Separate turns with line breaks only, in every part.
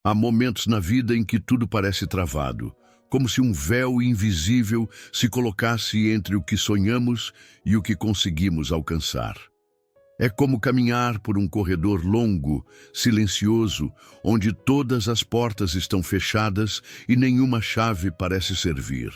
Há momentos na vida em que tudo parece travado, como se um véu invisível se colocasse entre o que sonhamos e o que conseguimos alcançar. É como caminhar por um corredor longo, silencioso, onde todas as portas estão fechadas e nenhuma chave parece servir.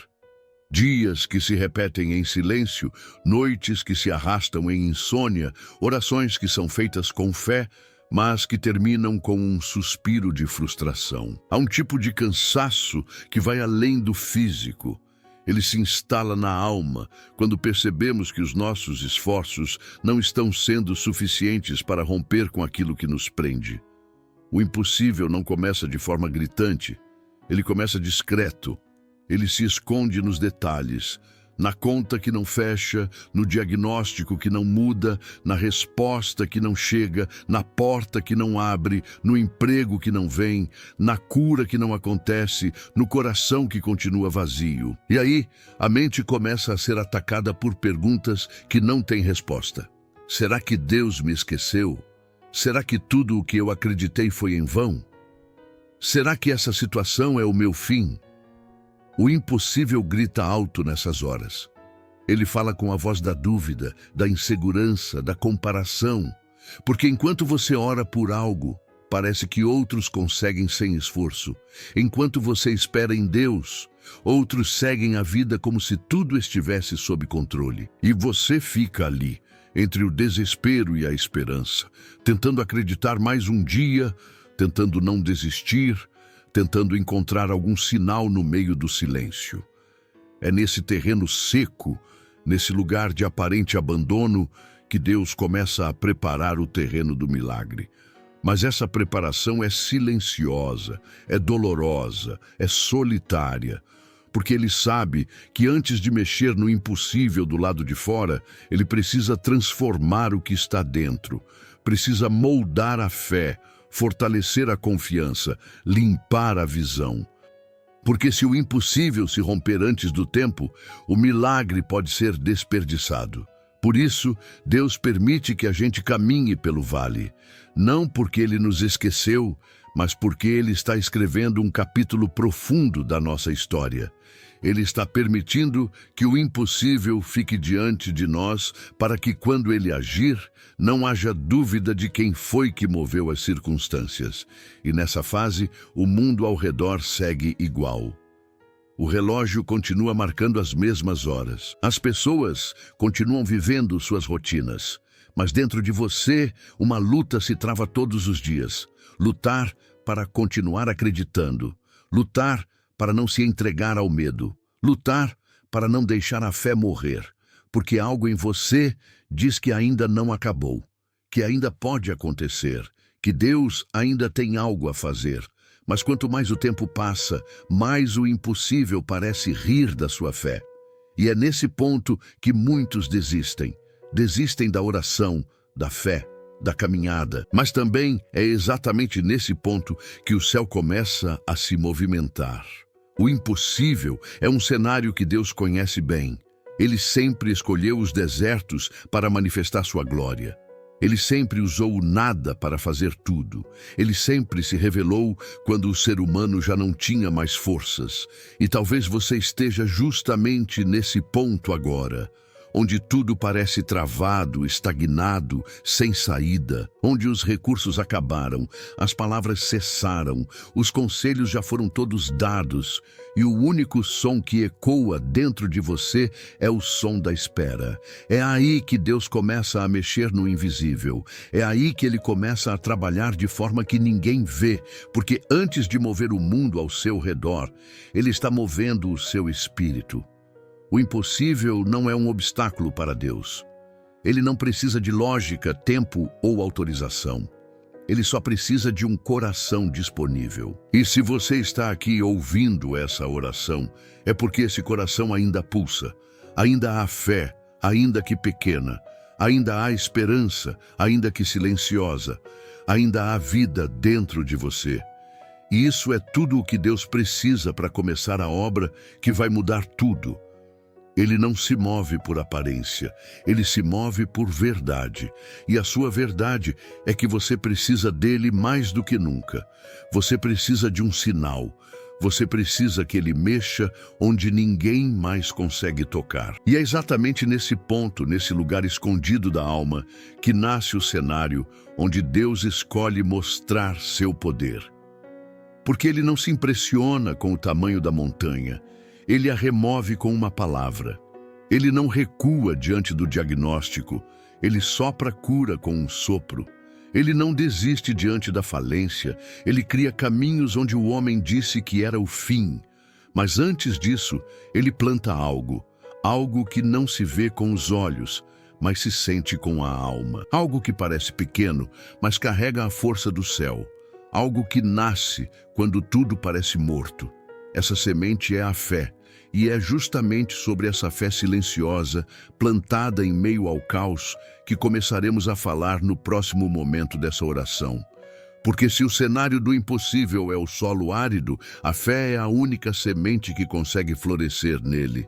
Dias que se repetem em silêncio, noites que se arrastam em insônia, orações que são feitas com fé, mas que terminam com um suspiro de frustração. Há um tipo de cansaço que vai além do físico. Ele se instala na alma quando percebemos que os nossos esforços não estão sendo suficientes para romper com aquilo que nos prende. O impossível não começa de forma gritante, ele começa discreto. Ele se esconde nos detalhes, na conta que não fecha, no diagnóstico que não muda, na resposta que não chega, na porta que não abre, no emprego que não vem, na cura que não acontece, no coração que continua vazio. E aí, a mente começa a ser atacada por perguntas que não têm resposta. Será que Deus me esqueceu? Será que tudo o que eu acreditei foi em vão? Será que essa situação é o meu fim? O impossível grita alto nessas horas. Ele fala com a voz da dúvida, da insegurança, da comparação. Porque enquanto você ora por algo, parece que outros conseguem sem esforço. Enquanto você espera em Deus, outros seguem a vida como se tudo estivesse sob controle. E você fica ali, entre o desespero e a esperança, tentando acreditar mais um dia, tentando não desistir, tentando encontrar algum sinal no meio do silêncio. É nesse terreno seco, nesse lugar de aparente abandono, que Deus começa a preparar o terreno do milagre. Mas essa preparação é silenciosa, é dolorosa, é solitária, porque Ele sabe que antes de mexer no impossível do lado de fora, Ele precisa transformar o que está dentro, precisa moldar a fé, fortalecer a confiança, limpar a visão. Porque se o impossível se romper antes do tempo, o milagre pode ser desperdiçado. Por isso, Deus permite que a gente caminhe pelo vale, não porque Ele nos esqueceu, mas porque Ele está escrevendo um capítulo profundo da nossa história. Ele está permitindo que o impossível fique diante de nós para que, quando Ele agir, não haja dúvida de quem foi que moveu as circunstâncias. E nessa fase, o mundo ao redor segue igual. O relógio continua marcando as mesmas horas. As pessoas continuam vivendo suas rotinas. Mas dentro de você, uma luta se trava todos os dias. Lutar para continuar acreditando. Lutar para não se entregar ao medo. Lutar para não deixar a fé morrer. Porque algo em você diz que ainda não acabou. Que ainda pode acontecer. Que Deus ainda tem algo a fazer. Mas quanto mais o tempo passa, mais o impossível parece rir da sua fé. E é nesse ponto que muitos desistem. Desistem da oração, da fé, da caminhada. Mas também é exatamente nesse ponto que o céu começa a se movimentar. O impossível é um cenário que Deus conhece bem. Ele sempre escolheu os desertos para manifestar sua glória. Ele sempre usou o nada para fazer tudo. Ele sempre se revelou quando o ser humano já não tinha mais forças. E talvez você esteja justamente nesse ponto agora, onde tudo parece travado, estagnado, sem saída, onde os recursos acabaram, as palavras cessaram, os conselhos já foram todos dados, e o único som que ecoa dentro de você é o som da espera. É aí que Deus começa a mexer no invisível. É aí que Ele começa a trabalhar de forma que ninguém vê, porque antes de mover o mundo ao seu redor, Ele está movendo o seu espírito. O impossível não é um obstáculo para Deus. Ele não precisa de lógica, tempo ou autorização. Ele só precisa de um coração disponível. E se você está aqui ouvindo essa oração, é porque esse coração ainda pulsa, ainda há fé, ainda que pequena, ainda há esperança, ainda que silenciosa, ainda há vida dentro de você. E isso é tudo o que Deus precisa para começar a obra que vai mudar tudo. Ele não se move por aparência, ele se move por verdade. E a sua verdade é que você precisa dele mais do que nunca. Você precisa de um sinal. Você precisa que ele mexa onde ninguém mais consegue tocar. E é exatamente nesse ponto, nesse lugar escondido da alma, que nasce o cenário onde Deus escolhe mostrar seu poder. Porque ele não se impressiona com o tamanho da montanha. Ele a remove com uma palavra. Ele não recua diante do diagnóstico. Ele sopra cura com um sopro. Ele não desiste diante da falência. Ele cria caminhos onde o homem disse que era o fim. Mas antes disso, ele planta algo. Algo que não se vê com os olhos, mas se sente com a alma. Algo que parece pequeno, mas carrega a força do céu. Algo que nasce quando tudo parece morto. Essa semente é a fé, e é justamente sobre essa fé silenciosa, plantada em meio ao caos, que começaremos a falar no próximo momento dessa oração. Porque se o cenário do impossível é o solo árido, a fé é a única semente que consegue florescer nele.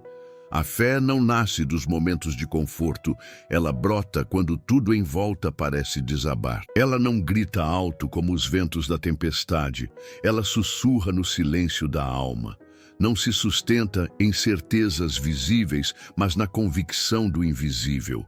A fé não nasce dos momentos de conforto, ela brota quando tudo em volta parece desabar. Ela não grita alto como os ventos da tempestade, ela sussurra no silêncio da alma. Não se sustenta em certezas visíveis, mas na convicção do invisível.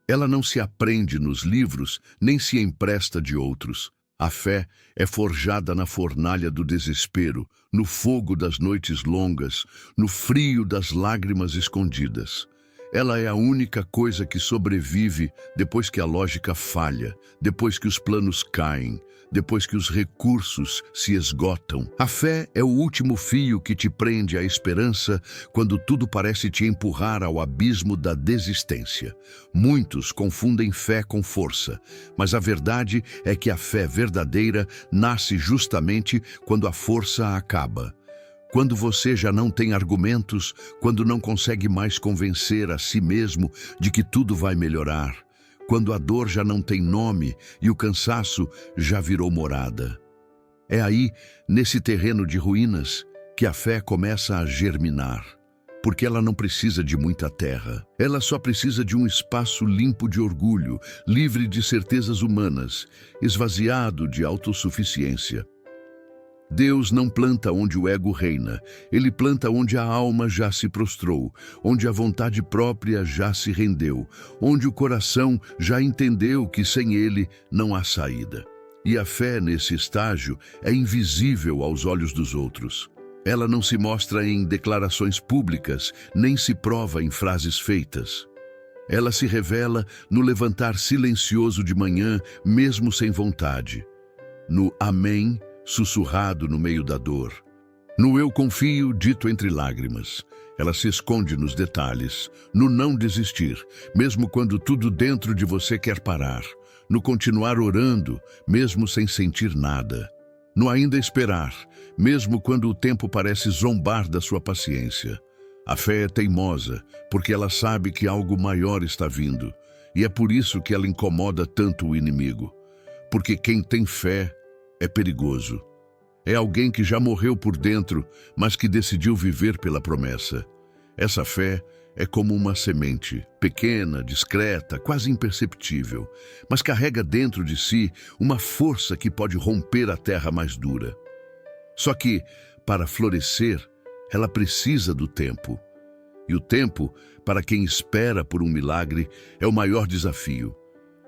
Ela não se aprende nos livros, nem se empresta de outros. A fé é forjada na fornalha do desespero, no fogo das noites longas, no frio das lágrimas escondidas. Ela é a única coisa que sobrevive depois que a lógica falha, depois que os planos caem, depois que os recursos se esgotam. A fé é o último fio que te prende à esperança quando tudo parece te empurrar ao abismo da desistência. Muitos confundem fé com força, mas a verdade é que a fé verdadeira nasce justamente quando a força acaba. Quando você já não tem argumentos, quando não consegue mais convencer a si mesmo de que tudo vai melhorar, quando a dor já não tem nome e o cansaço já virou morada. É aí, nesse terreno de ruínas, que a fé começa a germinar, porque ela não precisa de muita terra. Ela só precisa de um espaço limpo de orgulho, livre de certezas humanas, esvaziado de autossuficiência. Deus não planta onde o ego reina, ele planta onde a alma já se prostrou, onde a vontade própria já se rendeu, onde o coração já entendeu que sem ele não há saída. E a fé nesse estágio é invisível aos olhos dos outros. Ela não se mostra em declarações públicas, nem se prova em frases feitas. Ela se revela no levantar silencioso de manhã, mesmo sem vontade, no amém, sussurrado no meio da dor. No eu confio, dito entre lágrimas. Ela se esconde nos detalhes, no não desistir, mesmo quando tudo dentro de você quer parar. No continuar orando, mesmo sem sentir nada. No ainda esperar, mesmo quando o tempo parece zombar da sua paciência. A fé é teimosa, porque ela sabe que algo maior está vindo. E é por isso que ela incomoda tanto o inimigo. Porque quem tem fé é perigoso. É alguém que já morreu por dentro, mas que decidiu viver pela promessa. Essa fé é como uma semente, pequena, discreta, quase imperceptível, mas carrega dentro de si uma força que pode romper a terra mais dura. Só que, para florescer, ela precisa do tempo. E o tempo, para quem espera por um milagre, é o maior desafio.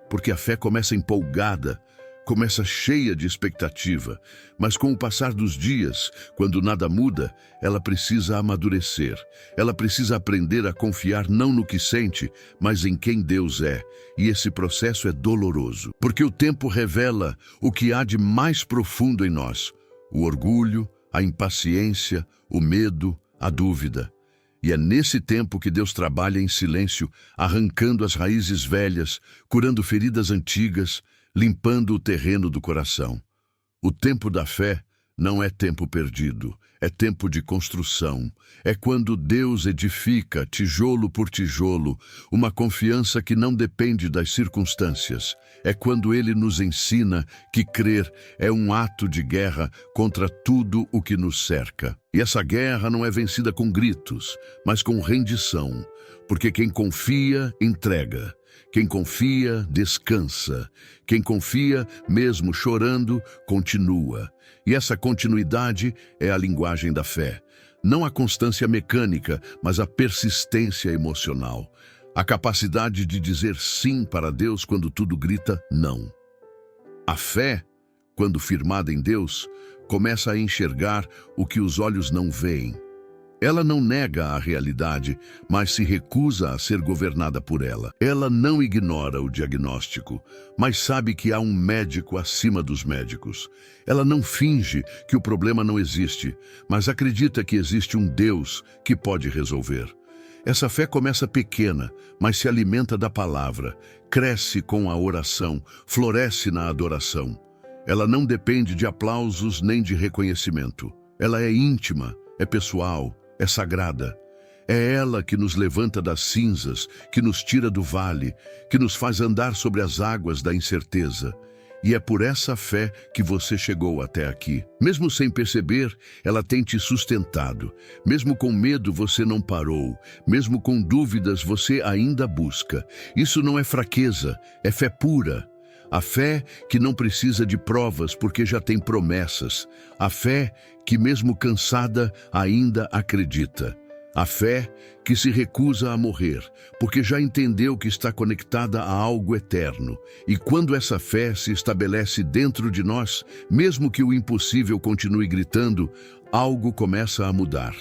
Porque a fé começa empolgada, começa cheia de expectativa, mas com o passar dos dias, quando nada muda, ela precisa amadurecer. Ela precisa aprender a confiar não no que sente, mas em quem Deus é. E esse processo é doloroso, porque o tempo revela o que há de mais profundo em nós: o orgulho, a impaciência, o medo, a dúvida. E é nesse tempo que Deus trabalha em silêncio, arrancando as raízes velhas, curando feridas antigas, limpando o terreno do coração. O tempo da fé Não é tempo perdido, é tempo de construção. É quando Deus edifica, tijolo por tijolo, uma confiança que não depende das circunstâncias. É quando Ele nos ensina que crer é um ato de guerra contra tudo o que nos cerca. E essa guerra não é vencida com gritos, mas com rendição, porque quem confia, entrega. Quem confia, descansa. Quem confia, mesmo chorando, continua. E essa continuidade é a linguagem da fé. Não a constância mecânica, mas a persistência emocional. A capacidade de dizer sim para Deus quando tudo grita não. A fé, quando firmada em Deus, começa a enxergar o que os olhos não veem. Ela não nega a realidade, mas se recusa a ser governada por ela. Ela não ignora o diagnóstico, mas sabe que há um médico acima dos médicos. Ela não finge que o problema não existe, mas acredita que existe um Deus que pode resolver. Essa fé começa pequena, mas se alimenta da palavra, cresce com a oração, floresce na adoração. Ela não depende de aplausos nem de reconhecimento. Ela é íntima, é pessoal, é sagrada. É ela que nos levanta das cinzas, que nos tira do vale, que nos faz andar sobre as águas da incerteza. E é por essa fé que você chegou até aqui. Mesmo sem perceber, ela tem te sustentado. Mesmo com medo, você não parou. Mesmo com dúvidas, você ainda busca. Isso não é fraqueza, é fé pura. A fé que não precisa de provas porque já tem promessas. A fé que, mesmo cansada, ainda acredita. A fé que se recusa a morrer, porque já entendeu que está conectada a algo eterno. E quando essa fé se estabelece dentro de nós, mesmo que o impossível continue gritando, algo começa a mudar.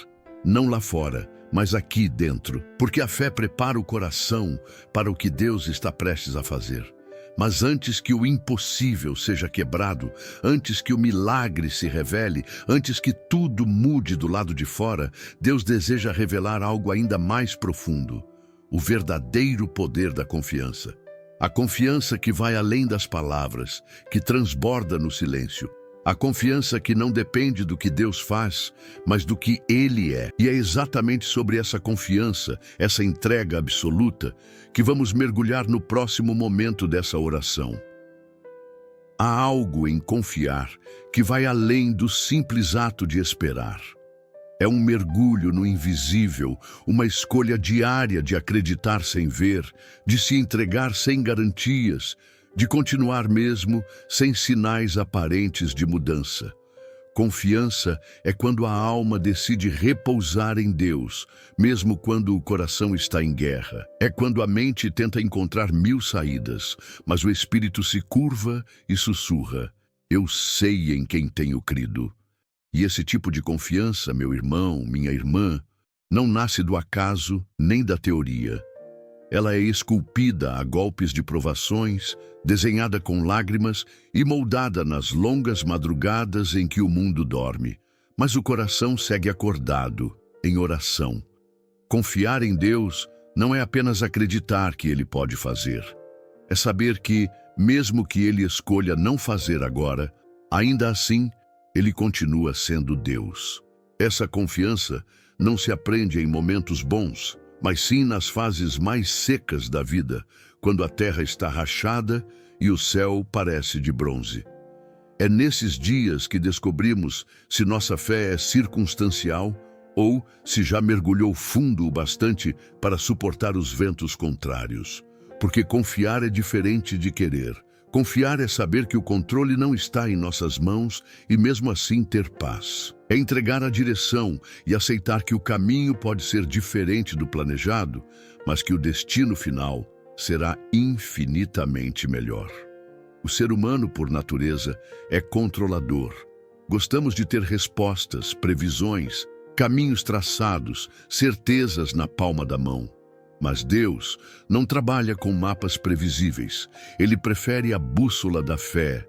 Não lá fora, mas aqui dentro. Porque a fé prepara o coração para o que Deus está prestes a fazer. Mas antes que o impossível seja quebrado, antes que o milagre se revele, antes que tudo mude do lado de fora, Deus deseja revelar algo ainda mais profundo: o verdadeiro poder da confiança. A confiança que vai além das palavras, que transborda no silêncio. A confiança que não depende do que Deus faz, mas do que Ele é. E é exatamente sobre essa confiança, essa entrega absoluta, que vamos mergulhar no próximo momento dessa oração. Há algo em confiar que vai além do simples ato de esperar. É um mergulho no invisível, uma escolha diária de acreditar sem ver, de se entregar sem garantias, de continuar mesmo sem sinais aparentes de mudança. Confiança é quando a alma decide repousar em Deus, mesmo quando o coração está em guerra. É quando a mente tenta encontrar 1000 saídas, mas o espírito se curva e sussurra: eu sei em quem tenho crido. E esse tipo de confiança, meu irmão, minha irmã, não nasce do acaso nem da teoria. Ela é esculpida a golpes de provações, desenhada com lágrimas e moldada nas longas madrugadas em que o mundo dorme. Mas o coração segue acordado, em oração. Confiar em Deus não é apenas acreditar que Ele pode fazer. É saber que, mesmo que Ele escolha não fazer agora, ainda assim, Ele continua sendo Deus. Essa confiança não se aprende em momentos bons, mas sim nas fases mais secas da vida, quando a terra está rachada e o céu parece de bronze. É nesses dias que descobrimos se nossa fé é circunstancial ou se já mergulhou fundo o bastante para suportar os ventos contrários. Porque confiar é diferente de querer. Confiar é saber que o controle não está em nossas mãos e mesmo assim ter paz. É entregar a direção e aceitar que o caminho pode ser diferente do planejado, mas que o destino final será infinitamente melhor. O ser humano, por natureza, é controlador. Gostamos de ter respostas, previsões, caminhos traçados, certezas na palma da mão. Mas Deus não trabalha com mapas previsíveis. Ele prefere a bússola da fé.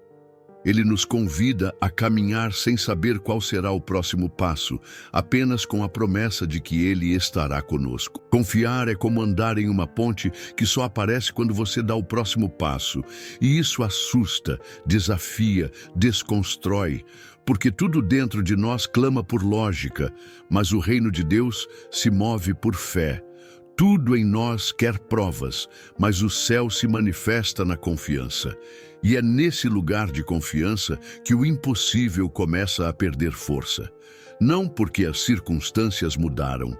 Ele nos convida a caminhar sem saber qual será o próximo passo, apenas com a promessa de que Ele estará conosco. Confiar é como andar em uma ponte que só aparece quando você dá o próximo passo. E isso assusta, desafia, desconstrói, porque tudo dentro de nós clama por lógica, mas o reino de Deus se move por fé. Tudo em nós quer provas, mas o céu se manifesta na confiança. E é nesse lugar de confiança que o impossível começa a perder força. Não porque as circunstâncias mudaram,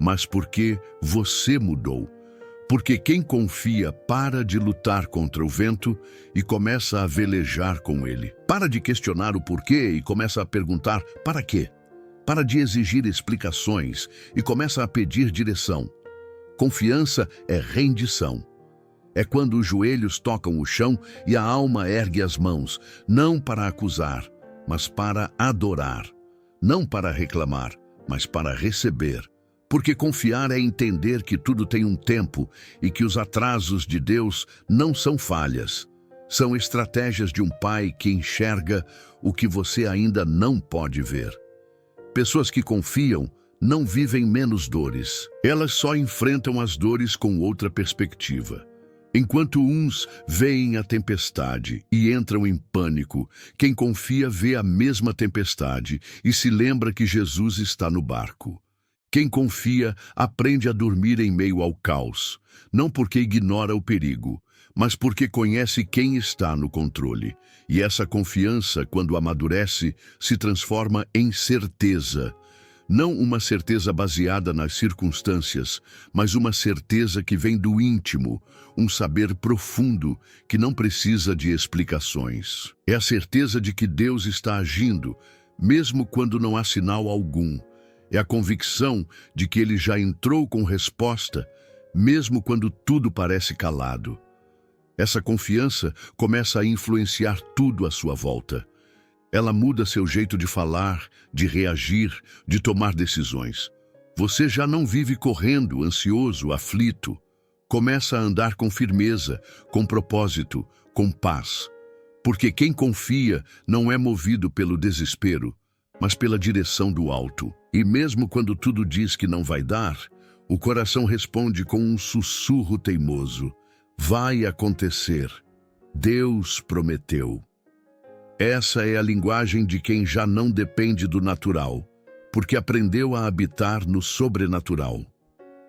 mas porque você mudou. Porque quem confia para de lutar contra o vento e começa a velejar com ele. Para de questionar o porquê e começa a perguntar para quê. Para de exigir explicações e começa a pedir direção. Confiança é rendição. É quando os joelhos tocam o chão e a alma ergue as mãos, não para acusar, mas para adorar. Não para reclamar, mas para receber. Porque confiar é entender que tudo tem um tempo e que os atrasos de Deus não são falhas. São estratégias de um pai que enxerga o que você ainda não pode ver. Pessoas que confiam não vivem menos dores. Elas só enfrentam as dores com outra perspectiva. Enquanto uns veem a tempestade e entram em pânico, quem confia vê a mesma tempestade e se lembra que Jesus está no barco. Quem confia aprende a dormir em meio ao caos, não porque ignora o perigo, mas porque conhece quem está no controle. E essa confiança, quando amadurece, se transforma em certeza. Não uma certeza baseada nas circunstâncias, mas uma certeza que vem do íntimo, um saber profundo que não precisa de explicações. É a certeza de que Deus está agindo, mesmo quando não há sinal algum. É a convicção de que Ele já entrou com resposta, mesmo quando tudo parece calado. Essa confiança começa a influenciar tudo à sua volta. Ela muda seu jeito de falar, de reagir, de tomar decisões. Você já não vive correndo, ansioso, aflito. Começa a andar com firmeza, com propósito, com paz. Porque quem confia não é movido pelo desespero, mas pela direção do alto. E mesmo quando tudo diz que não vai dar, o coração responde com um sussurro teimoso. Vai acontecer. Deus prometeu. Essa é a linguagem de quem já não depende do natural, porque aprendeu a habitar no sobrenatural.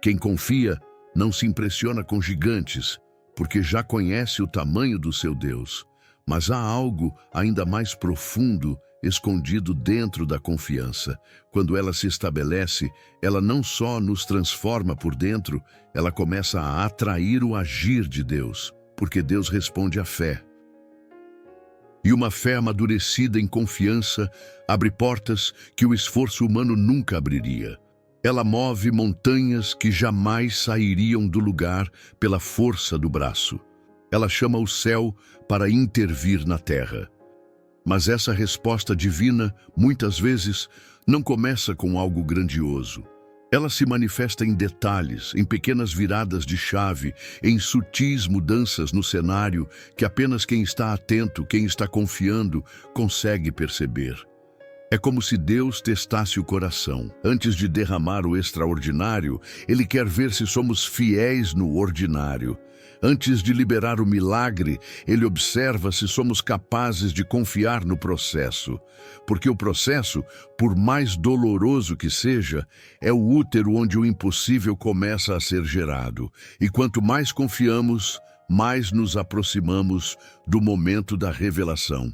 Quem confia não se impressiona com gigantes, porque já conhece o tamanho do seu Deus. Mas há algo ainda mais profundo escondido dentro da confiança. Quando ela se estabelece, ela não só nos transforma por dentro, ela começa a atrair o agir de Deus, porque Deus responde à fé. E uma fé amadurecida em confiança abre portas que o esforço humano nunca abriria. Ela move montanhas que jamais sairiam do lugar pela força do braço. Ela chama o céu para intervir na terra. Mas essa resposta divina, muitas vezes, não começa com algo grandioso. Ela se manifesta em detalhes, em pequenas viradas de chave, em sutis mudanças no cenário que apenas quem está atento, quem está confiando, consegue perceber. É como se Deus testasse o coração. Antes de derramar o extraordinário, Ele quer ver se somos fiéis no ordinário. Antes de liberar o milagre, Ele observa se somos capazes de confiar no processo. Porque o processo, por mais doloroso que seja, é o útero onde o impossível começa a ser gerado. E quanto mais confiamos, mais nos aproximamos do momento da revelação.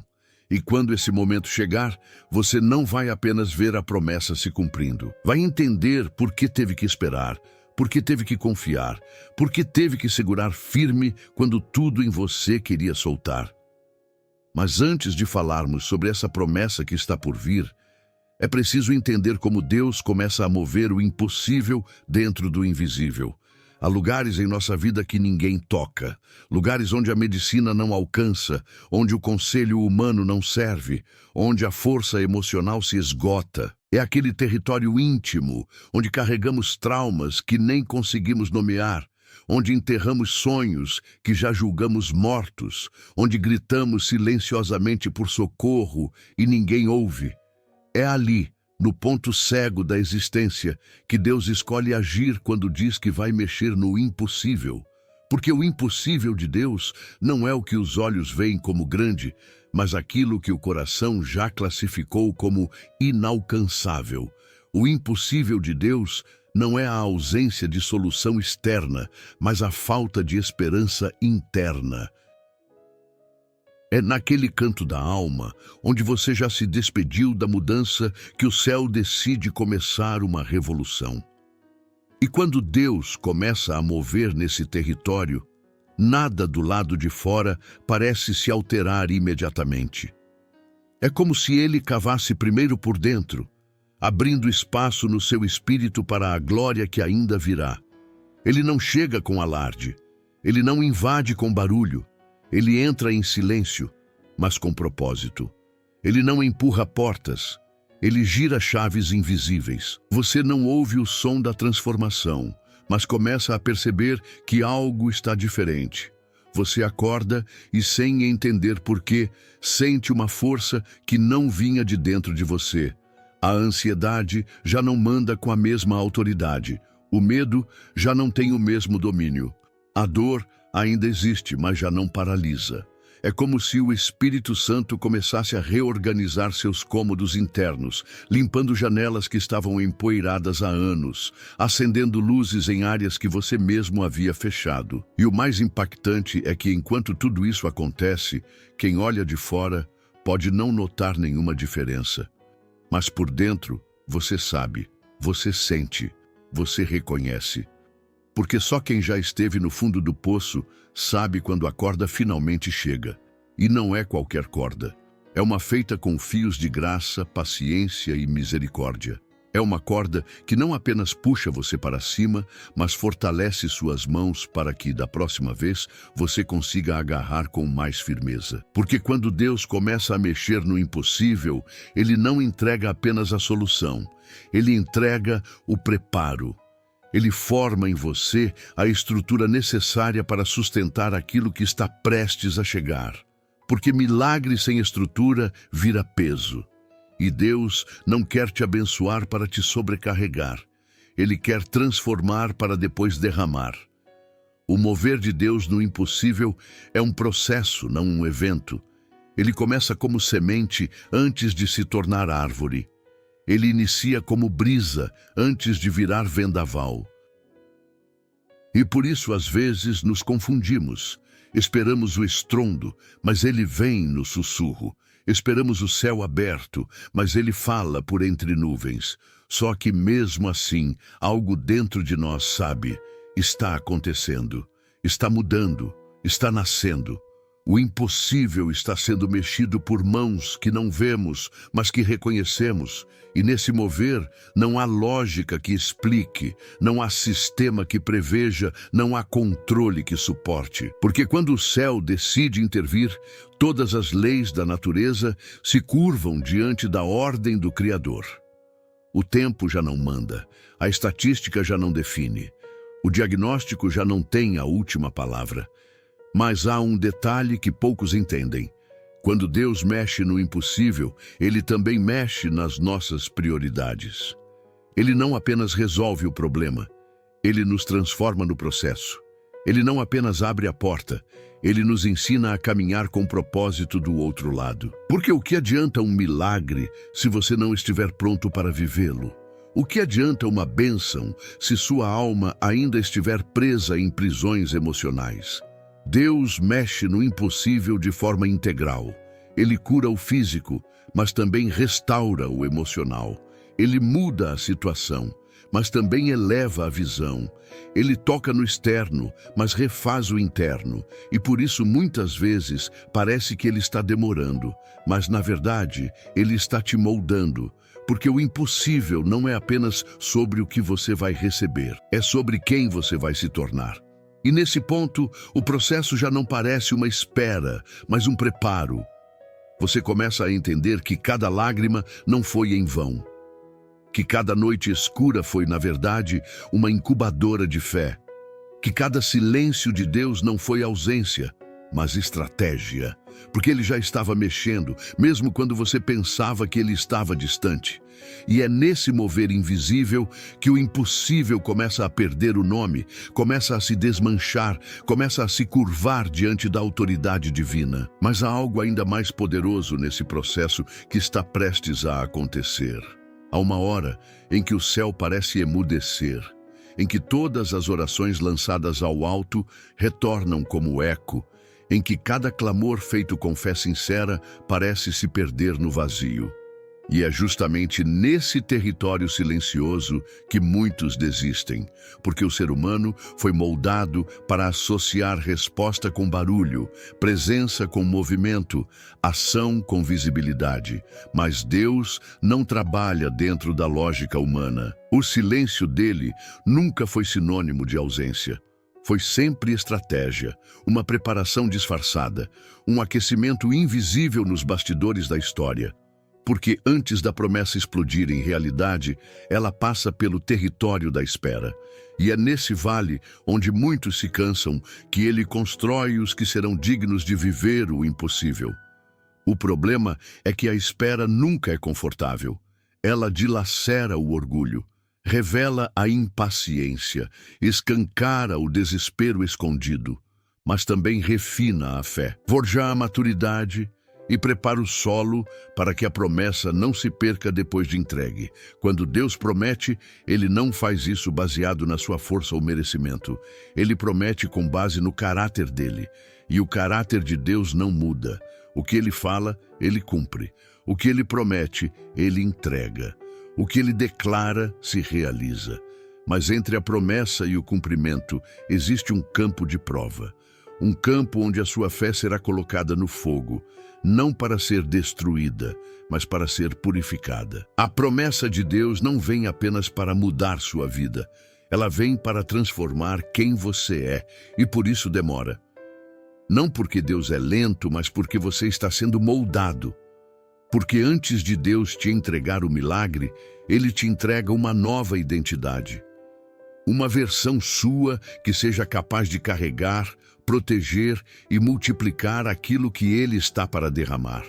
E quando esse momento chegar, você não vai apenas ver a promessa se cumprindo. Vai entender por que teve que esperar, por que teve que confiar, por que teve que segurar firme quando tudo em você queria soltar. Mas antes de falarmos sobre essa promessa que está por vir, é preciso entender como Deus começa a mover o impossível dentro do invisível. Há lugares em nossa vida que ninguém toca, lugares onde a medicina não alcança, onde o conselho humano não serve, onde a força emocional se esgota. É aquele território íntimo, onde carregamos traumas que nem conseguimos nomear, onde enterramos sonhos que já julgamos mortos, onde gritamos silenciosamente por socorro e ninguém ouve. É ali, no ponto cego da existência, que Deus escolhe agir quando diz que vai mexer no impossível. Porque o impossível de Deus não é o que os olhos veem como grande, mas aquilo que o coração já classificou como inalcançável. O impossível de Deus não é a ausência de solução externa, mas a falta de esperança interna. É naquele canto da alma, onde você já se despediu da mudança, que o céu decide começar uma revolução. E quando Deus começa a mover nesse território, nada do lado de fora parece se alterar imediatamente. É como se ele cavasse primeiro por dentro, abrindo espaço no seu espírito para a glória que ainda virá. Ele não chega com alarde, ele não invade com barulho, ele entra em silêncio, mas com propósito. Ele não empurra portas, ele gira chaves invisíveis. Você não ouve o som da transformação, mas começa a perceber que algo está diferente. Você acorda e, sem entender porquê, sente uma força que não vinha de dentro de você. A ansiedade já não manda com a mesma autoridade. O medo já não tem o mesmo domínio. A dor ainda existe, mas já não paralisa. É como se o Espírito Santo começasse a reorganizar seus cômodos internos, limpando janelas que estavam empoeiradas há anos, acendendo luzes em áreas que você mesmo havia fechado. E o mais impactante é que, enquanto tudo isso acontece, quem olha de fora pode não notar nenhuma diferença. Mas por dentro, você sabe, você sente, você reconhece. Porque só quem já esteve no fundo do poço sabe quando a corda finalmente chega. E não é qualquer corda. É uma feita com fios de graça, paciência e misericórdia. É uma corda que não apenas puxa você para cima, mas fortalece suas mãos para que, da próxima vez, você consiga agarrar com mais firmeza. Porque quando Deus começa a mexer no impossível, Ele não entrega apenas a solução. Ele entrega o preparo. Ele forma em você a estrutura necessária para sustentar aquilo que está prestes a chegar. Porque milagre sem estrutura vira peso. E Deus não quer te abençoar para te sobrecarregar. Ele quer transformar para depois derramar. O mover de Deus no impossível é um processo, não um evento. Ele começa como semente antes de se tornar árvore. Ele inicia como brisa antes de virar vendaval. E por isso, às vezes, nos confundimos. Esperamos o estrondo, mas ele vem no sussurro. Esperamos o céu aberto, mas ele fala por entre nuvens. Só que mesmo assim, algo dentro de nós sabe, está acontecendo, está mudando, está nascendo. O impossível está sendo mexido por mãos que não vemos, mas que reconhecemos. E nesse mover, não há lógica que explique, não há sistema que preveja, não há controle que suporte. Porque quando o céu decide intervir, todas as leis da natureza se curvam diante da ordem do Criador. O tempo já não manda, a estatística já não define, o diagnóstico já não tem a última palavra. Mas há um detalhe que poucos entendem. Quando Deus mexe no impossível, Ele também mexe nas nossas prioridades. Ele não apenas resolve o problema, Ele nos transforma no processo. Ele não apenas abre a porta, Ele nos ensina a caminhar com propósito do outro lado. Porque o que adianta um milagre se você não estiver pronto para vivê-lo? O que adianta uma bênção se sua alma ainda estiver presa em prisões emocionais? Deus mexe no impossível de forma integral. Ele cura o físico, mas também restaura o emocional. Ele muda a situação, mas também eleva a visão. Ele toca no externo, mas refaz o interno. E por isso, muitas vezes, parece que ele está demorando, mas, na verdade, ele está te moldando. Porque o impossível não é apenas sobre o que você vai receber, é sobre quem você vai se tornar. E nesse ponto, o processo já não parece uma espera, mas um preparo. Você começa a entender que cada lágrima não foi em vão. Que cada noite escura foi, na verdade, uma incubadora de fé. que cada silêncio de Deus não foi ausência, mas estratégia, porque Ele já estava mexendo, mesmo quando você pensava que Ele estava distante. E é nesse mover invisível que o impossível começa a perder o nome, começa a se desmanchar, começa a se curvar diante da autoridade divina. Mas há algo ainda mais poderoso nesse processo que está prestes a acontecer. Há uma hora em que o céu parece emudecer, em que todas as orações lançadas ao alto retornam como eco, em que cada clamor feito com fé sincera parece se perder no vazio. E é justamente nesse território silencioso que muitos desistem, porque o ser humano foi moldado para associar resposta com barulho, presença com movimento, ação com visibilidade. Mas Deus não trabalha dentro da lógica humana. O silêncio dele nunca foi sinônimo de ausência. Foi sempre estratégia, uma preparação disfarçada, um aquecimento invisível nos bastidores da história. Porque antes da promessa explodir em realidade, ela passa pelo território da espera. E é nesse vale onde muitos se cansam que ele constrói os que serão dignos de viver o impossível. O problema é que a espera nunca é confortável. Ela dilacera o orgulho, revela a impaciência, escancara o desespero escondido, mas também refina a fé, forja a maturidade e prepara o solo para que a promessa não se perca depois de entregue. Quando Deus promete, Ele não faz isso baseado na sua força ou merecimento. Ele promete com base no caráter dele, e o caráter de Deus não muda. O que Ele fala, Ele cumpre. O que Ele promete, Ele entrega. O que Ele declara, se realiza. Mas entre a promessa e o cumprimento, existe um campo de prova. Um campo onde a sua fé será colocada no fogo, não para ser destruída, mas para ser purificada. A promessa de Deus não vem apenas para mudar sua vida. Ela vem para transformar quem você é, e por isso demora. Não porque Deus é lento, mas porque você está sendo moldado. Porque antes de Deus te entregar o milagre, Ele te entrega uma nova identidade. Uma versão sua que seja capaz de carregar, proteger e multiplicar aquilo que Ele está para derramar.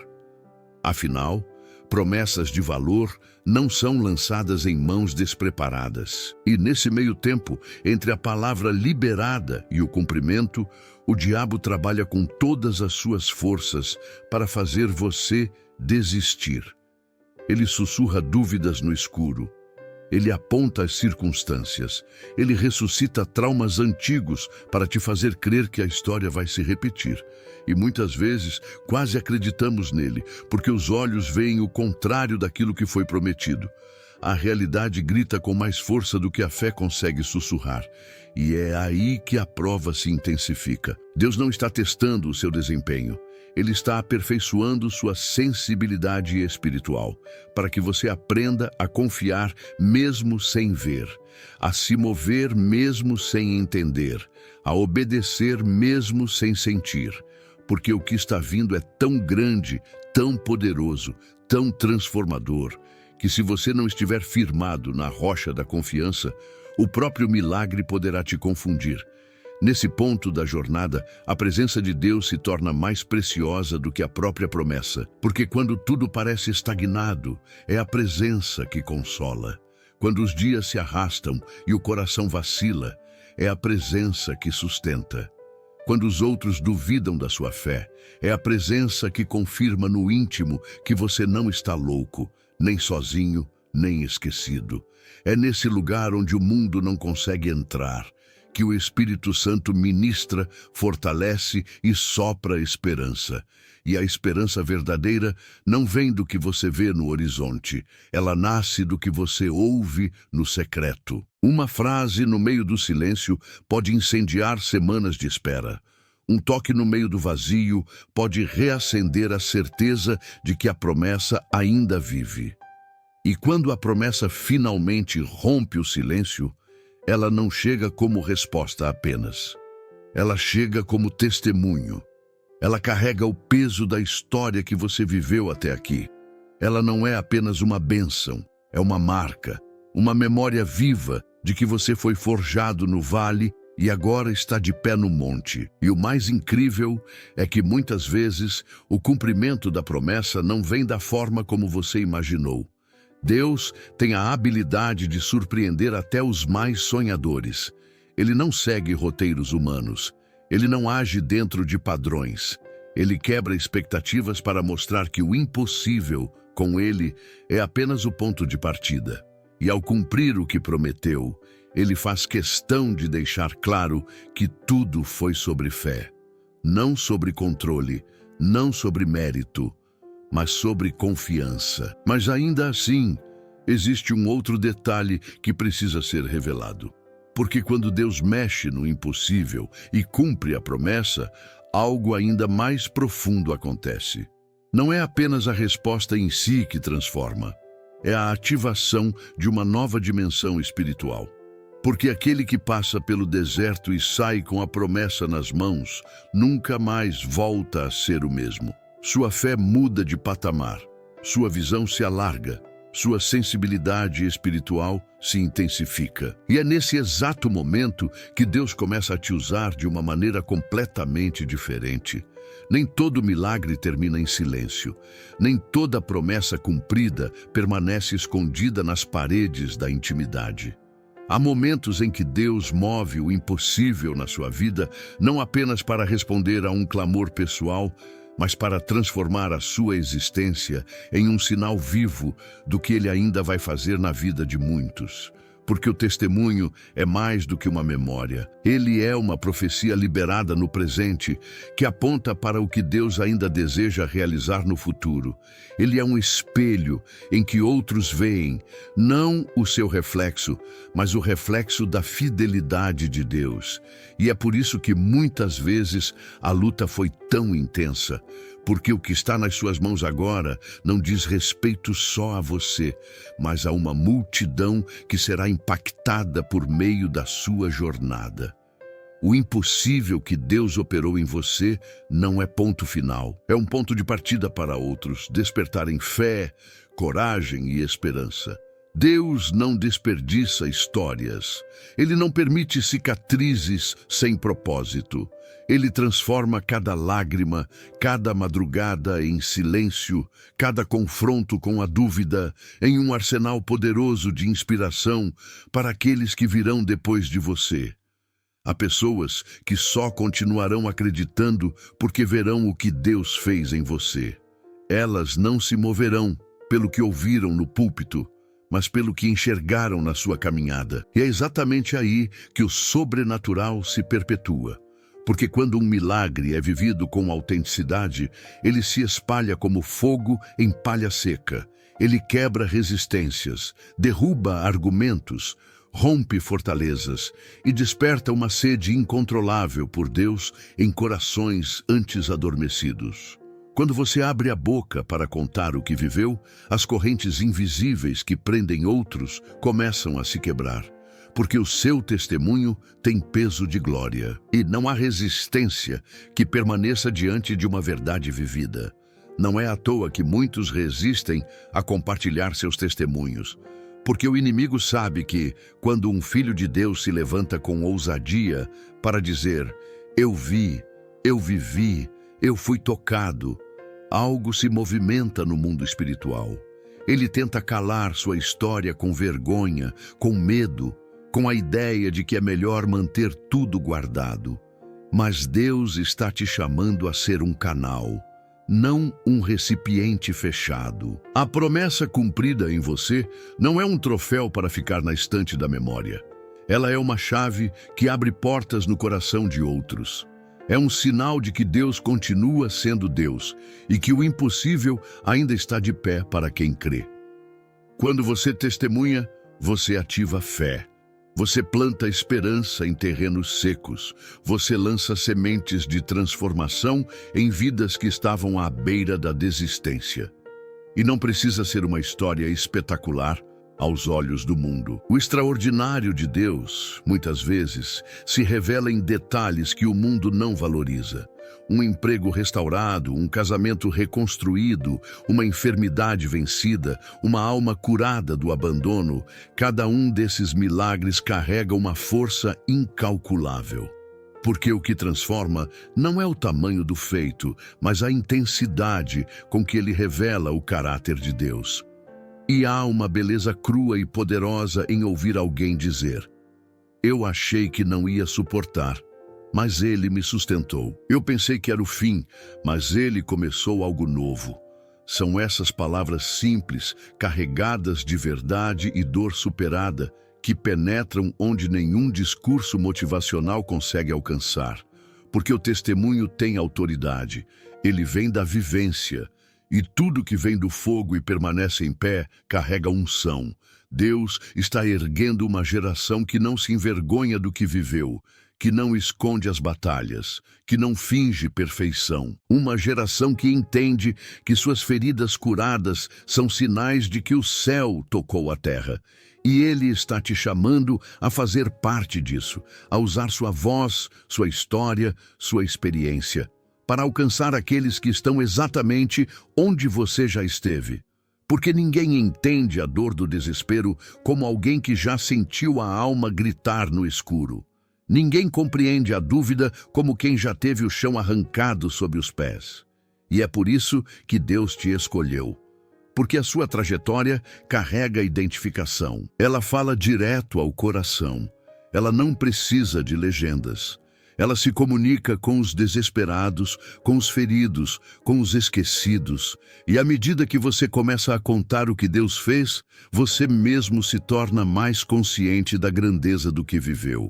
Afinal, promessas de valor não são lançadas em mãos despreparadas. E nesse meio tempo, entre a palavra liberada e o cumprimento, o diabo trabalha com todas as suas forças para fazer você desistir. Ele sussurra dúvidas no escuro. Ele aponta as circunstâncias. Ele ressuscita traumas antigos para te fazer crer que a história vai se repetir. E muitas vezes quase acreditamos nele, porque os olhos veem o contrário daquilo que foi prometido. A realidade grita com mais força do que a fé consegue sussurrar. E é aí que a prova se intensifica. Deus não está testando o seu desempenho. Ele está aperfeiçoando sua sensibilidade espiritual, para que você aprenda a confiar mesmo sem ver, a se mover mesmo sem entender, a obedecer mesmo sem sentir. Porque o que está vindo é tão grande, tão poderoso, tão transformador, que se você não estiver firmado na rocha da confiança, o próprio milagre poderá te confundir. Nesse ponto da jornada, a presença de Deus se torna mais preciosa do que a própria promessa, porque quando tudo parece estagnado, é a presença que consola. Quando os dias se arrastam e o coração vacila, é a presença que sustenta. Quando os outros duvidam da sua fé, é a presença que confirma no íntimo que você não está louco, nem sozinho, nem esquecido. É nesse lugar onde o mundo não consegue entrar, que o Espírito Santo ministra, fortalece e sopra esperança. E a esperança verdadeira não vem do que você vê no horizonte, ela nasce do que você ouve no secreto. Uma frase no meio do silêncio pode incendiar semanas de espera. Um toque no meio do vazio pode reacender a certeza de que a promessa ainda vive. E quando a promessa finalmente rompe o silêncio, ela não chega como resposta apenas. Ela chega como testemunho. Ela carrega o peso da história que você viveu até aqui. Ela não é apenas uma bênção, é uma marca, uma memória viva de que você foi forjado no vale e agora está de pé no monte. E o mais incrível é que muitas vezes o cumprimento da promessa não vem da forma como você imaginou. Deus tem a habilidade de surpreender até os mais sonhadores. Ele não segue roteiros humanos. Ele não age dentro de padrões. Ele quebra expectativas para mostrar que o impossível, com ele, é apenas o ponto de partida. E ao cumprir o que prometeu, ele faz questão de deixar claro que tudo foi sobre fé. Não sobre controle, não sobre mérito, mas sobre confiança. Mas ainda assim, existe um outro detalhe que precisa ser revelado. Porque quando Deus mexe no impossível e cumpre a promessa, algo ainda mais profundo acontece. Não é apenas a resposta em si que transforma, é a ativação de uma nova dimensão espiritual. Porque aquele que passa pelo deserto e sai com a promessa nas mãos, nunca mais volta a ser o mesmo. Sua fé muda de patamar, sua visão se alarga, sua sensibilidade espiritual se intensifica. E é nesse exato momento que Deus começa a te usar de uma maneira completamente diferente. Nem todo milagre termina em silêncio. Nem toda promessa cumprida permanece escondida nas paredes da intimidade. Há momentos em que Deus move o impossível na sua vida, não apenas para responder a um clamor pessoal, mas para transformar a sua existência em um sinal vivo do que Ele ainda vai fazer na vida de muitos. Porque o testemunho é mais do que uma memória. Ele é uma profecia liberada no presente que aponta para o que Deus ainda deseja realizar no futuro. Ele é um espelho em que outros veem, não o seu reflexo, mas o reflexo da fidelidade de Deus. E é por isso que muitas vezes a luta foi tão intensa. Porque o que está nas suas mãos agora não diz respeito só a você, mas a uma multidão que será impactada por meio da sua jornada. O impossível que Deus operou em você não é ponto final, é um ponto de partida para outros despertarem fé, coragem e esperança. Deus não desperdiça histórias. Ele não permite cicatrizes sem propósito. Ele transforma cada lágrima, cada madrugada em silêncio, cada confronto com a dúvida, em um arsenal poderoso de inspiração para aqueles que virão depois de você. Há pessoas que só continuarão acreditando porque verão o que Deus fez em você. Elas não se moverão pelo que ouviram no púlpito, mas pelo que enxergaram na sua caminhada. E é exatamente aí que o sobrenatural se perpetua. Porque quando um milagre é vivido com autenticidade, ele se espalha como fogo em palha seca. Ele quebra resistências, derruba argumentos, rompe fortalezas e desperta uma sede incontrolável por Deus em corações antes adormecidos. Quando você abre a boca para contar o que viveu, as correntes invisíveis que prendem outros começam a se quebrar. Porque o seu testemunho tem peso de glória, e não há resistência que permaneça diante de uma verdade vivida. Não é à toa que muitos resistem a compartilhar seus testemunhos, porque o inimigo sabe que, quando um filho de Deus se levanta com ousadia para dizer, eu vi, eu vivi, eu fui tocado, algo se movimenta no mundo espiritual. Ele tenta calar sua história com vergonha, com medo, com a ideia de que é melhor manter tudo guardado. Mas Deus está te chamando a ser um canal, não um recipiente fechado. A promessa cumprida em você não é um troféu para ficar na estante da memória. Ela é uma chave que abre portas no coração de outros. É um sinal de que Deus continua sendo Deus e que o impossível ainda está de pé para quem crê. Quando você testemunha, você ativa fé. Você planta esperança em terrenos secos. Você lança sementes de transformação em vidas que estavam à beira da desistência. E não precisa ser uma história espetacular aos olhos do mundo. O extraordinário de Deus, muitas vezes, se revela em detalhes que o mundo não valoriza. um emprego restaurado, um casamento reconstruído, uma enfermidade vencida, uma alma curada do abandono, cada um desses milagres carrega uma força incalculável. Porque o que transforma não é o tamanho do feito, mas a intensidade com que ele revela o caráter de Deus. E há uma beleza crua e poderosa em ouvir alguém dizer: eu achei que não ia suportar, mas ele me sustentou. Eu pensei que era o fim, mas ele começou algo novo. São essas palavras simples, carregadas de verdade e dor superada, que penetram onde nenhum discurso motivacional consegue alcançar. Porque o testemunho tem autoridade, ele vem da vivência. E tudo que vem do fogo e permanece em pé carrega unção. Deus está erguendo uma geração que não se envergonha do que viveu, que não esconde as batalhas, que não finge perfeição. Uma geração que entende que suas feridas curadas são sinais de que o céu tocou a terra. E Ele está te chamando a fazer parte disso, a usar sua voz, sua história, sua experiência, para alcançar aqueles que estão exatamente onde você já esteve. Porque ninguém entende a dor do desespero como alguém que já sentiu a alma gritar no escuro. Ninguém compreende a dúvida como quem já teve o chão arrancado sob os pés. E é por isso que Deus te escolheu. Porque a sua trajetória carrega identificação. Ela fala direto ao coração. Ela não precisa de legendas. Ela se comunica com os desesperados, com os feridos, com os esquecidos. E à medida que você começa a contar o que Deus fez, você mesmo se torna mais consciente da grandeza do que viveu.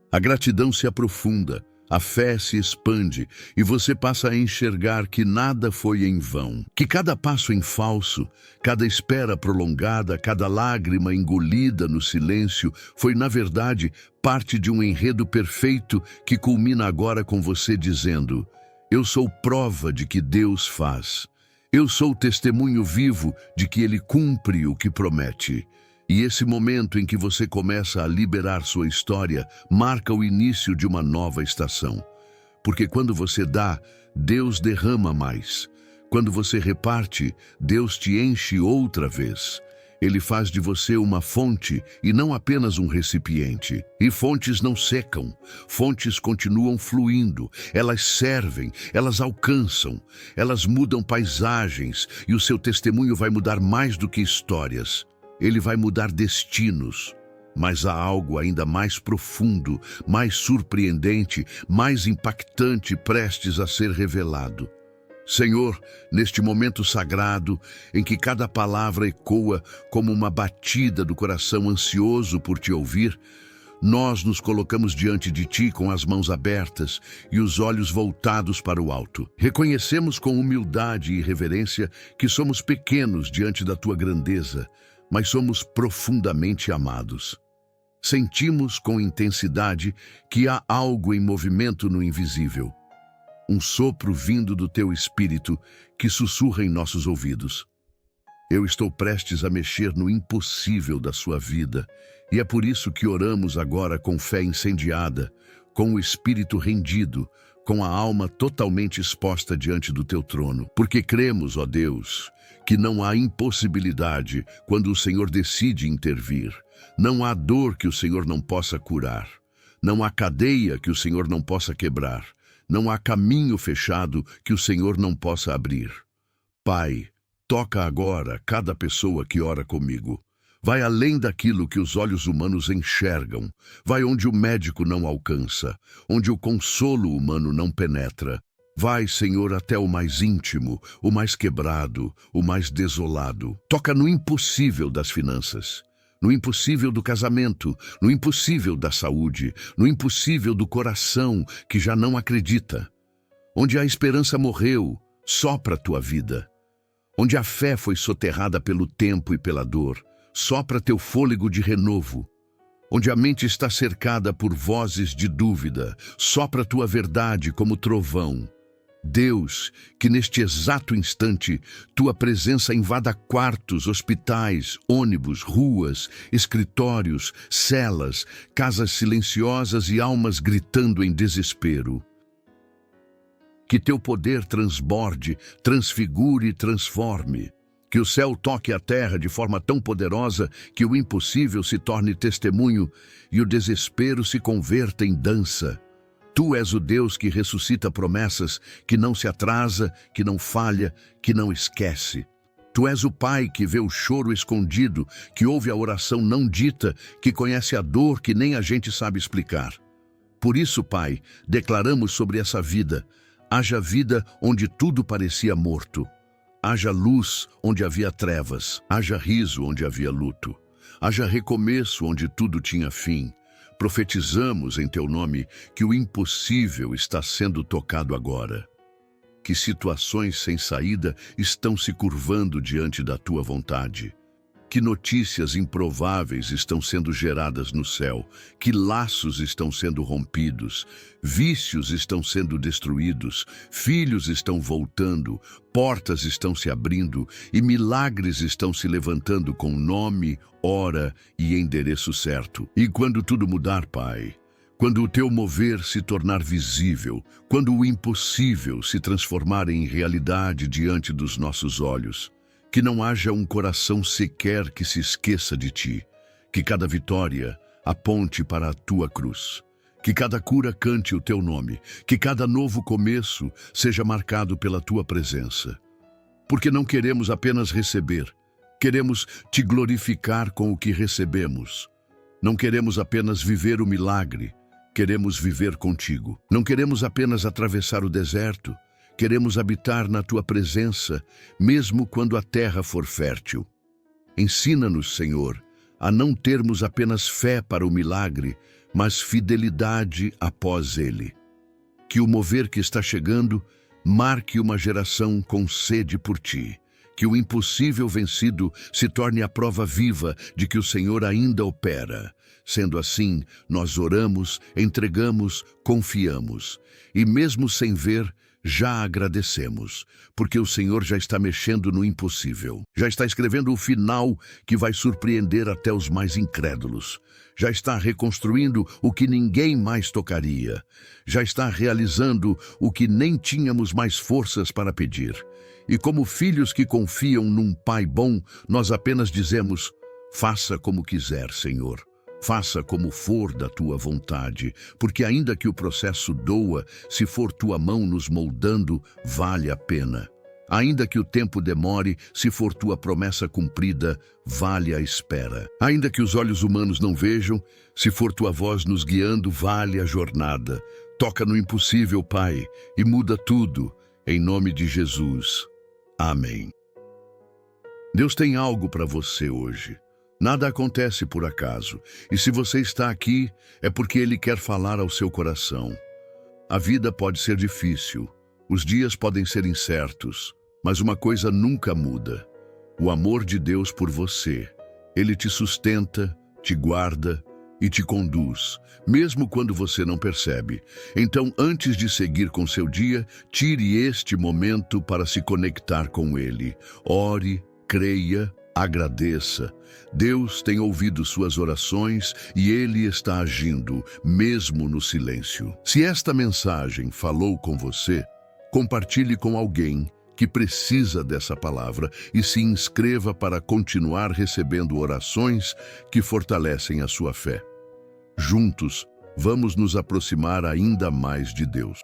A gratidão se aprofunda, a fé se expande e você passa a enxergar que nada foi em vão. Que cada passo em falso, cada espera prolongada, cada lágrima engolida no silêncio foi, na verdade, parte de um enredo perfeito que culmina agora com você dizendo: eu sou prova de que Deus faz. Eu sou testemunho vivo de que Ele cumpre o que promete. E esse momento em que você começa a liberar sua história marca o início de uma nova estação. Porque quando você dá, Deus derrama mais. Quando você reparte, Deus te enche outra vez. Ele faz de você uma fonte e não apenas um recipiente. E fontes não secam, fontes continuam fluindo, elas servem, elas alcançam, elas mudam paisagens e o seu testemunho vai mudar mais do que histórias. Ele vai mudar destinos, mas há algo ainda mais profundo, mais surpreendente, mais impactante prestes a ser revelado. Senhor, neste momento sagrado, em que cada palavra ecoa como uma batida do coração ansioso por te ouvir, nós nos colocamos diante de Ti com as mãos abertas e os olhos voltados para o alto. Reconhecemos com humildade e reverência que somos pequenos diante da Tua grandeza, mas somos profundamente amados. Sentimos com intensidade que há algo em movimento no invisível. Um sopro vindo do Teu Espírito que sussurra em nossos ouvidos. Eu estou prestes a mexer no impossível da sua vida, e é por isso que oramos agora com fé incendiada, com o espírito rendido, com a alma totalmente exposta diante do Teu trono. Porque cremos, ó Deus, que não há impossibilidade quando o Senhor decide intervir. Não há dor que o Senhor não possa curar. Não há cadeia que o Senhor não possa quebrar. Não há caminho fechado que o Senhor não possa abrir. Pai, toca agora cada pessoa que ora comigo. Vai além daquilo que os olhos humanos enxergam. Vai onde o médico não alcança, onde o consolo humano não penetra. Vai, Senhor, até o mais íntimo, o mais quebrado, o mais desolado. Toca no impossível das finanças, no impossível do casamento, no impossível da saúde, no impossível do coração que já não acredita. Onde a esperança morreu, sopra a tua vida. Onde a fé foi soterrada pelo tempo e pela dor, sopra teu fôlego de renovo. Onde a mente está cercada por vozes de dúvida, sopra tua verdade como trovão. Deus, que neste exato instante Tua presença invada quartos, hospitais, ônibus, ruas, escritórios, celas, casas silenciosas e almas gritando em desespero. Que teu poder transborde, transfigure e transforme. Que o céu toque a terra de forma tão poderosa que o impossível se torne testemunho e o desespero se converta em dança. Tu és o Deus que ressuscita promessas, que não se atrasa, que não falha, que não esquece. Tu és o Pai que vê o choro escondido, que ouve a oração não dita, que conhece a dor que nem a gente sabe explicar. Por isso, Pai, declaramos sobre essa vida: haja vida onde tudo parecia morto. Haja luz onde havia trevas. Haja riso onde havia luto. Haja recomeço onde tudo tinha fim. Profetizamos em teu nome que o impossível está sendo tocado agora. Que situações sem saída estão se curvando diante da tua vontade. Que notícias improváveis estão sendo geradas no céu, que laços estão sendo rompidos, vícios estão sendo destruídos, filhos estão voltando, portas estão se abrindo e milagres estão se levantando com nome, hora e endereço certo. E quando tudo mudar, Pai, quando o teu mover se tornar visível, quando o impossível se transformar em realidade diante dos nossos olhos, que não haja um coração sequer que se esqueça de ti, que cada vitória aponte para a tua cruz, que cada cura cante o teu nome, que cada novo começo seja marcado pela tua presença. Porque não queremos apenas receber, queremos te glorificar com o que recebemos. Não queremos apenas viver o milagre, queremos viver contigo. Não queremos apenas atravessar o deserto, queremos habitar na tua presença, mesmo quando a terra for fértil. Ensina-nos, Senhor, a não termos apenas fé para o milagre, mas fidelidade após ele. Que o mover que está chegando marque uma geração com sede por ti. Que o impossível vencido se torne a prova viva de que o Senhor ainda opera. Sendo assim, nós oramos, entregamos, confiamos. E mesmo sem ver, já agradecemos, porque o Senhor já está mexendo no impossível. Já está escrevendo o final que vai surpreender até os mais incrédulos. Já está reconstruindo o que ninguém mais tocaria. Já está realizando o que nem tínhamos mais forças para pedir. E como filhos que confiam num Pai bom, nós apenas dizemos: faça como quiser, Senhor. Faça como for da tua vontade, porque ainda que o processo doa, se for tua mão nos moldando, vale a pena. Ainda que o tempo demore, se for tua promessa cumprida, vale a espera. Ainda que os olhos humanos não vejam, se for tua voz nos guiando, vale a jornada. Toca no impossível, Pai, e muda tudo, em nome de Jesus. Amém. Deus tem algo para você hoje. Nada acontece por acaso, e se você está aqui, é porque Ele quer falar ao seu coração. A vida pode ser difícil, os dias podem ser incertos, mas uma coisa nunca muda: o amor de Deus por você. Ele te sustenta, te guarda e te conduz, mesmo quando você não percebe. Então, antes de seguir com seu dia, tire este momento para se conectar com Ele. Ore, creia, agradeça. Deus tem ouvido suas orações e Ele está agindo, mesmo no silêncio. Se esta mensagem falou com você, compartilhe com alguém que precisa dessa palavra e se inscreva para continuar recebendo orações que fortalecem a sua fé. Juntos, vamos nos aproximar ainda mais de Deus.